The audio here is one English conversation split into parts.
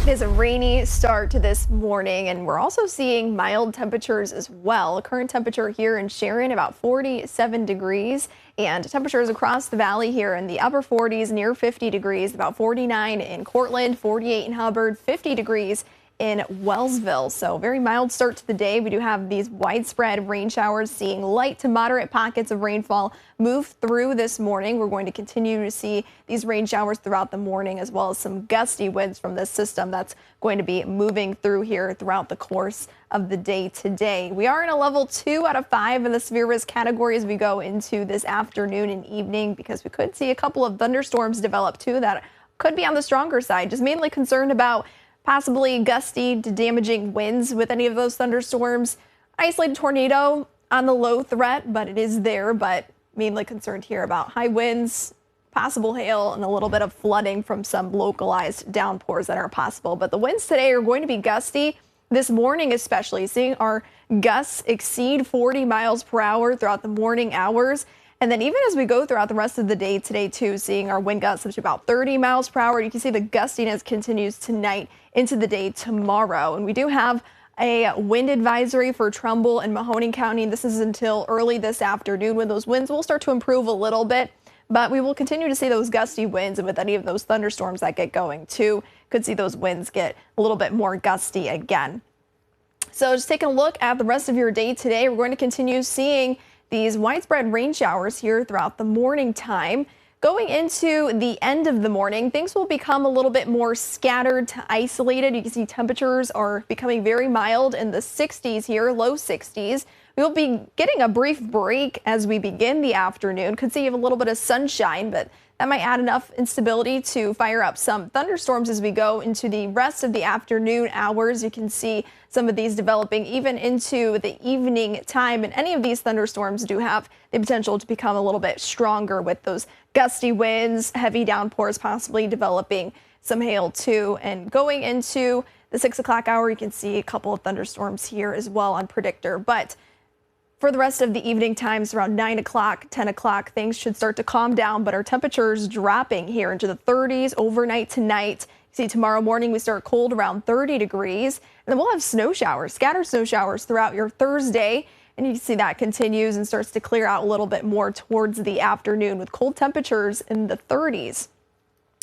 It is a rainy start to this morning, and we're also seeing mild temperatures as well. Current temperature here in Sharon, about 47 degrees, and temperatures across the valley here in the upper 40s, near 50 degrees, about 49 in Cortland, 48 in Hubbard, 50 degrees in Wellsville. So very mild start to the day. We do have these widespread rain showers, seeing light to moderate pockets of rainfall move through this morning. We're going to continue to see these rain showers throughout the morning, as well as some gusty winds from this system that's going to be moving through here throughout the course of the day today. We are in a level 2 out of 5 in the severe risk category as we go into this afternoon and evening, because we could see a couple of thunderstorms develop too that could be on the stronger side. Just mainly concerned about possibly gusty to damaging winds with any of those thunderstorms. Isolated tornado on the low threat, but it is there. But mainly concerned here about high winds, possible hail, and a little bit of flooding from some localized downpours that are possible. But the winds today are going to be gusty. This morning especially, seeing our gusts exceed 40 miles per hour throughout the morning hours. And then even as we go throughout the rest of the day today too, seeing our wind gusts up to about 30 miles per hour. You can see the gustiness continues tonight into the day tomorrow. And we do have a wind advisory for Trumbull and Mahoning County. This is until early this afternoon when those winds will start to improve a little bit. But we will continue to see those gusty winds, and with any of those thunderstorms that get going too, could see those winds get a little bit more gusty again. So just taking a look at the rest of your day today, we're going to continue seeing these widespread rain showers here throughout the morning time. Going into the end of the morning, things will become a little bit more scattered to isolated. You can see temperatures are becoming very mild in the 60s here, low 60s. We'll be getting a brief break as we begin the afternoon. Could see a little bit of sunshine, but that might add enough instability to fire up some thunderstorms as we go into the rest of the afternoon hours. You can see some of these developing even into the evening time, and any of these thunderstorms do have the potential to become a little bit stronger with those gusty winds, heavy downpours, possibly developing some hail too. And going into the 6 o'clock hour, you can see a couple of thunderstorms here as well on predictor. But for the rest of the evening times, around 9 o'clock, 10 o'clock, things should start to calm down, but our temperatures dropping here into the 30s overnight tonight. See, tomorrow morning we start cold around 30 degrees, and then we'll have snow showers, scattered snow showers throughout your Thursday. And you can see that continues and starts to clear out a little bit more towards the afternoon with cold temperatures in the 30s.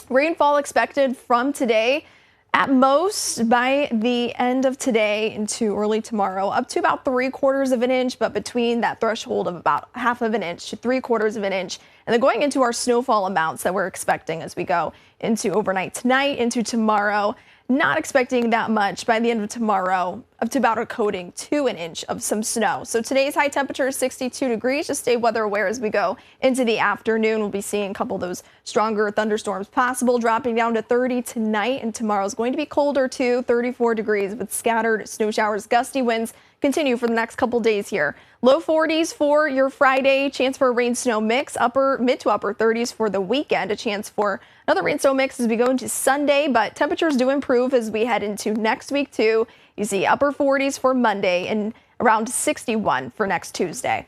Rainfall expected from today, at most by the end of today into early tomorrow, up to about 3/4 of an inch, but between that threshold of about 1/2 of an inch to 3/4 of an inch. And then going into our snowfall amounts that we're expecting as we go into overnight tonight, into tomorrow. Not expecting that much by the end of tomorrow, up to about a coating to an inch of some snow. So today's high temperature is 62 degrees. Just stay weather aware as we go into the afternoon. We'll be seeing a couple of those stronger thunderstorms possible, dropping down to 30 tonight. And tomorrow's going to be colder too, 34 degrees with scattered snow showers, gusty winds continue for the next couple days here. Low 40s for your Friday, chance for a rain snow mix, mid to upper 30s for the weekend, a chance for another rain snow mix as we go into Sunday, but temperatures do improve as we head into next week too. You see upper 40s for Monday and around 61 for next Tuesday.